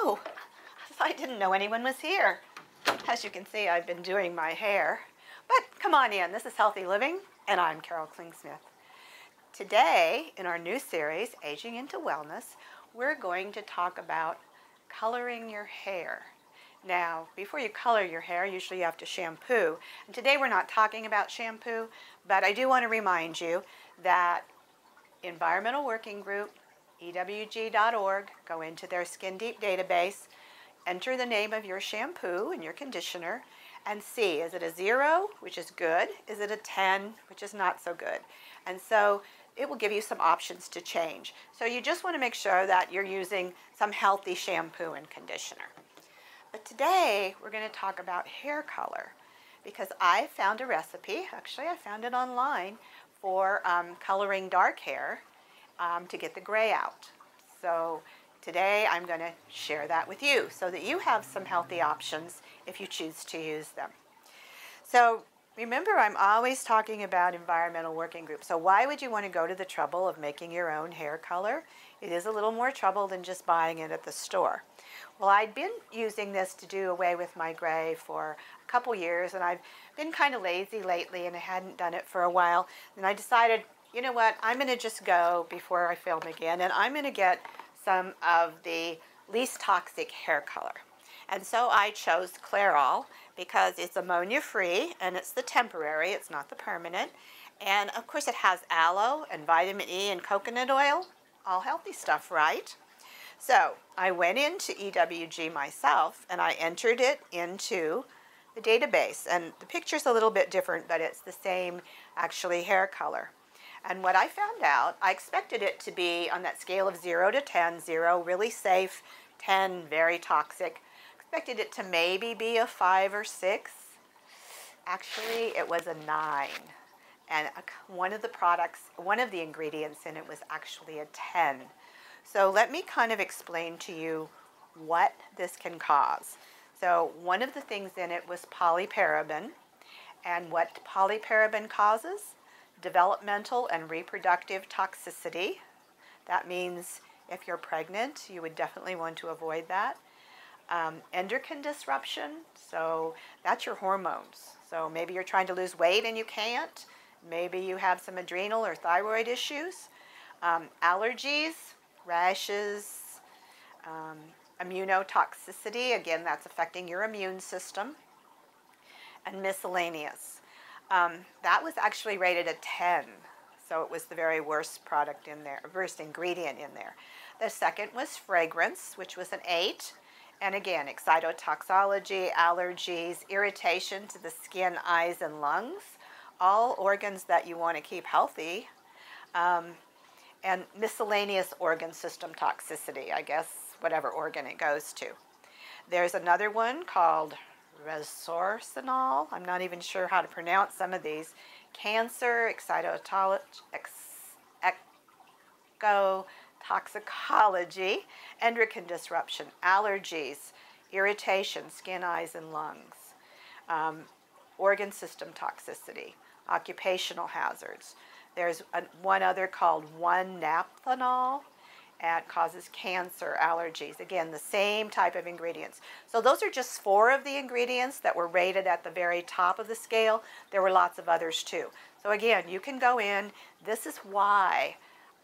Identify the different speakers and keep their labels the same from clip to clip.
Speaker 1: Oh, I didn't know anyone was here. As you can see, I've been doing my hair. But come on in. This is Healthy Living, and I'm Carol Klingsmith. Today, in our new series, Aging into Wellness, we're going to talk about coloring your hair. Now, before you color your hair, usually you have to shampoo. And today we're not talking about shampoo, but I do want to remind you that Environmental Working Group, EWG.org, go into their Skin Deep database, enter the name of your shampoo and your conditioner, and see, is it a 0, which is good? Is it a 10, which is not so good? And so it will give you some options to change. So you just want to make sure that you're using some healthy shampoo and conditioner. But today we're going to talk about hair color, because I found a recipe, actually I found it online, for coloring dark hair to get the gray out. So today I'm going to share that with you so that you have some healthy options if you choose to use them. So remember, I'm always talking about Environmental Working Group. So why would you want to go to the trouble of making your own hair color? It is a little more trouble than just buying it at the store. Well, I'd been using this to do away with my gray for a couple years, and I've been kind of lazy lately, and I hadn't done it for a while. And I decided, you know what, I'm going to just go before I film again, and I'm going to get some of the least toxic hair color. And so I chose Clairol because it's ammonia-free, and it's the temporary, it's not the permanent. And of course it has aloe and vitamin E and coconut oil, all healthy stuff, right? So I went into EWG myself and I entered it into the database. And the picture's a little bit different, but it's the same actually hair color. And what I found out, I expected it to be on that scale of 0 to 10, 0 really safe, 10 very toxic. Expected it to maybe be a 5 or 6. Actually, it was a 9. And one of the ingredients in it was actually a 10. So let me kind of explain to you what this can cause. So one of the things in it was polyparaben. And what polyparaben causes? Developmental and reproductive toxicity. That means if you're pregnant, you would definitely want to avoid that. Endocrine disruption, so that's your hormones. So maybe you're trying to lose weight and you can't. Maybe you have some adrenal or thyroid issues. Allergies, rashes, immunotoxicity, again, that's affecting your immune system. And miscellaneous. That was actually rated a 10, so it was the very worst product in there, worst ingredient in there. The second was fragrance, which was an 8. And again, excitotoxicology, allergies, irritation to the skin, eyes, and lungs, all organs that you want to keep healthy. And miscellaneous organ system toxicity, I guess, whatever organ it goes to. There's another one called resorcinol. I'm not even sure how to pronounce some of these. Cancer, toxicology, endocrine disruption, allergies, irritation, skin, eyes, and lungs, organ system toxicity, occupational hazards. There's one other called 1-naphthalol, and it causes cancer, allergies. Again, the same type of ingredients. So those are just 4 of the ingredients that were rated at the very top of the scale. There were lots of others too. So again, you can go in. This is why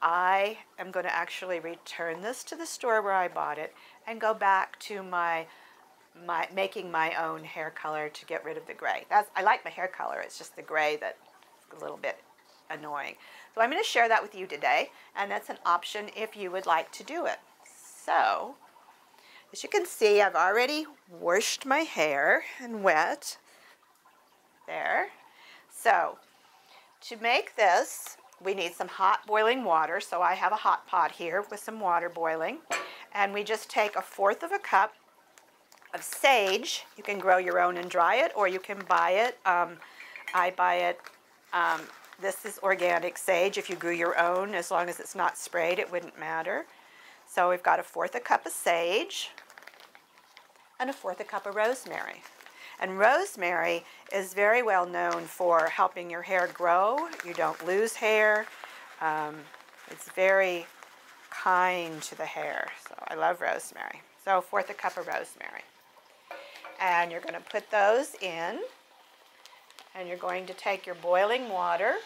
Speaker 1: I am going to actually return this to the store where I bought it and go back to making my own hair color to get rid of the gray. I like my hair color. It's just the gray that's a little bit annoying. So I'm going to share that with you today, and that's an option if you would like to do it. So, as you can see, I've already washed my hair and wet. There. So, to make this, we need some hot boiling water. So I have a hot pot here with some water boiling. And we just take 1/4 of a cup of sage. You can grow your own and dry it, or you can buy it. I buy it. This is organic sage. If you grew your own, as long as it's not sprayed, it wouldn't matter. So we've got 1/4 a cup of sage and 1/4 a cup of rosemary. And rosemary is very well known for helping your hair grow. You don't lose hair. It's very kind to the hair. So I love rosemary. So 1/4 cup of rosemary. And you're going to put those in, and you're going to take your boiling water,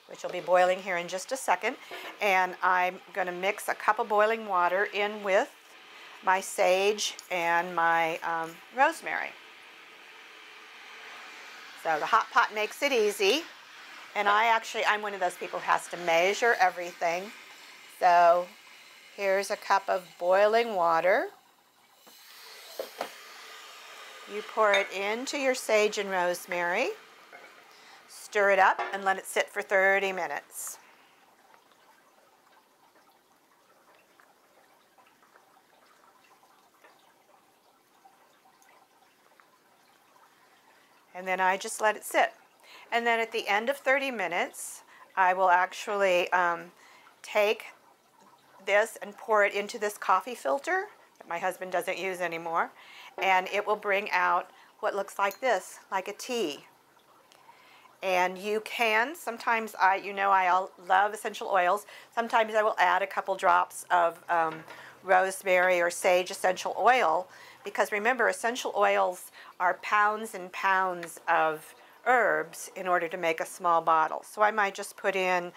Speaker 1: which will be boiling here in just a second, and I'm going to mix a cup of boiling water in with my sage and my rosemary. So the hot pot makes it easy, and I'm one of those people who has to measure everything. So here's a cup of boiling water. You pour it into your sage and rosemary, stir it up, and let it sit for 30 minutes. And then I just let it sit. And then at the end of 30 minutes, I will actually take this and pour it into this coffee filter that my husband doesn't use anymore. And it will bring out what looks like this, like a tea. And you can, sometimes I love essential oils. Sometimes I will add a couple drops of rosemary or sage essential oil, because remember, essential oils are pounds and pounds of herbs in order to make a small bottle. So I might just put in,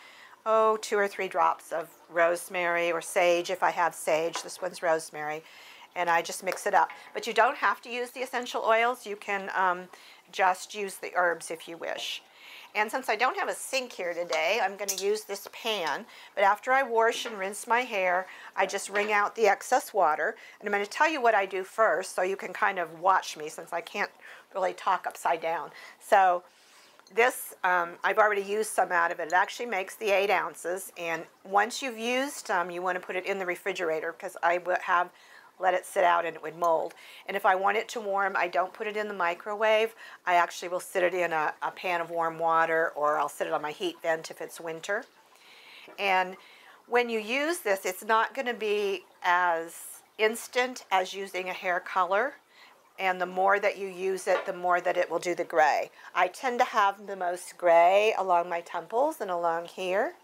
Speaker 1: 2 or 3 drops of rosemary or sage if I have sage. This one's rosemary. And I just mix it up. But you don't have to use the essential oils. You can just use the herbs if you wish. And since I don't have a sink here today, I'm going to use this pan. But after I wash and rinse my hair, I just wring out the excess water. And I'm going to tell you what I do first so you can kind of watch me, since I can't really talk upside down. So this, I've already used some out of it. It actually makes the 8 ounces. And once you've used some, you want to put it in the refrigerator, because I would have let it sit out and it would mold. And if I want it to warm, I don't put it in the microwave. I actually will sit it in a pan of warm water, or I'll sit it on my heat vent if it's winter. And when you use this, it's not going to be as instant as using a hair color. And the more that you use it, the more that it will do the gray. I tend to have the most gray along my temples and along here.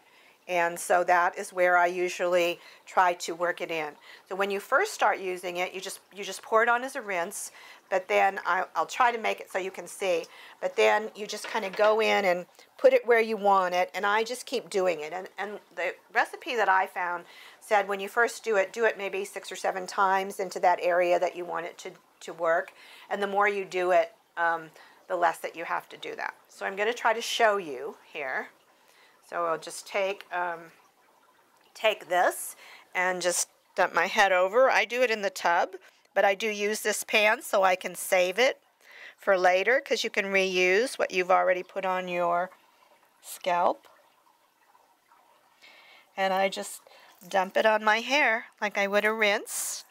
Speaker 1: And so that is where I usually try to work it in. So when you first start using it, you just pour it on as a rinse, but then I'll try to make it so you can see. But then you just kind of go in and put it where you want it, and I just keep doing it. And the recipe that I found said when you first do it maybe 6 or 7 times into that area that you want it to work. And the more you do it, the less that you have to do that. So I'm going to try to show you here. So I'll just take this and just dump my head over. I do it in the tub, but I do use this pan so I can save it for later, because you can reuse what you've already put on your scalp. And I just dump it on my hair like I would a rinse.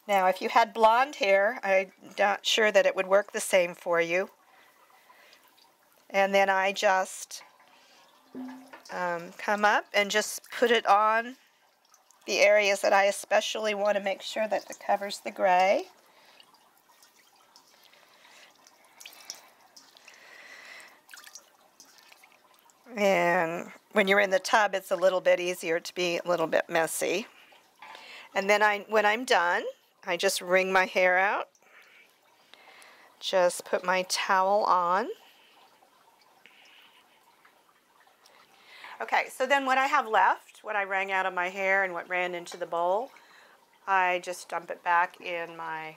Speaker 1: Now, if you had blonde hair, I'm not sure that it would work the same for you. And then I just come up and just put it on the areas that I especially want to make sure that it covers the gray. And when you're in the tub, it's a little bit easier to be a little bit messy. And then when I'm done, I just wring my hair out. Just put my towel on. Okay, so then what I have left, what I wrung out of my hair and what ran into the bowl, I just dump it back in my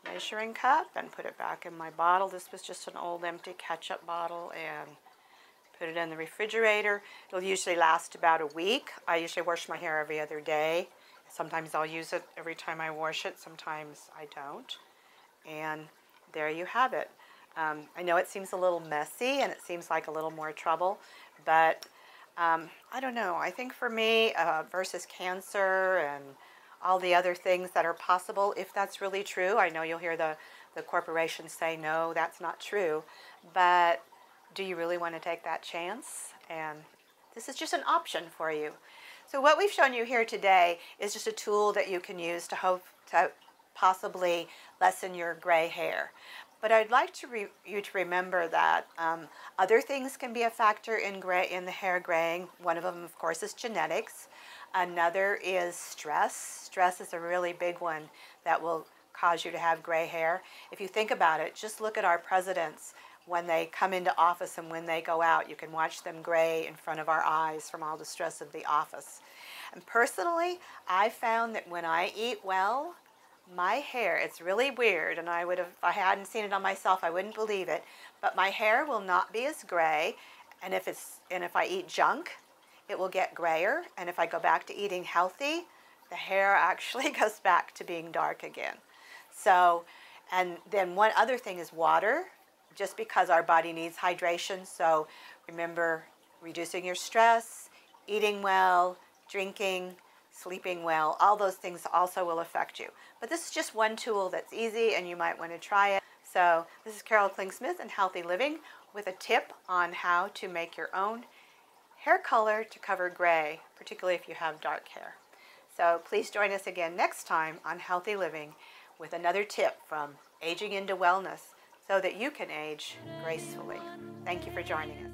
Speaker 1: measuring cup and put it back in my bottle. This was just an old empty ketchup bottle, and put it in the refrigerator. It'll usually last about a week. I usually wash my hair every other day. Sometimes I'll use it every time I wash it, sometimes I don't. And there you have it. I know it seems a little messy and it seems like a little more trouble, but I don't know. I think for me, versus cancer and all the other things that are possible, if that's really true, I know you'll hear the corporations say, no, that's not true, but do you really want to take that chance? And this is just an option for you. So what we've shown you here today is just a tool that you can use to hope to possibly lessen your gray hair. But I'd like you to remember that other things can be a factor in the hair graying. One of them, of course, is genetics. Another is stress. Stress is a really big one that will cause you to have gray hair. If you think about it, just look at our presidents when they come into office and when they go out. You can watch them gray in front of our eyes from all the stress of the office. And personally, I found that when I eat well, my hair, it's really weird, and if I hadn't seen it on myself, I wouldn't believe it, but my hair will not be as gray, and if I eat junk, it will get grayer, and if I go back to eating healthy, the hair actually goes back to being dark again. So, and then one other thing is water, just because our body needs hydration. So remember, reducing your stress, eating well, drinking, sleeping well, all those things also will affect you. But this is just one tool that's easy and you might want to try it. So this is Carol Kling-Smith in Healthy Living with a tip on how to make your own hair color to cover gray, particularly if you have dark hair. So please join us again next time on Healthy Living with another tip from aging into wellness so that you can age gracefully. Thank you for joining us.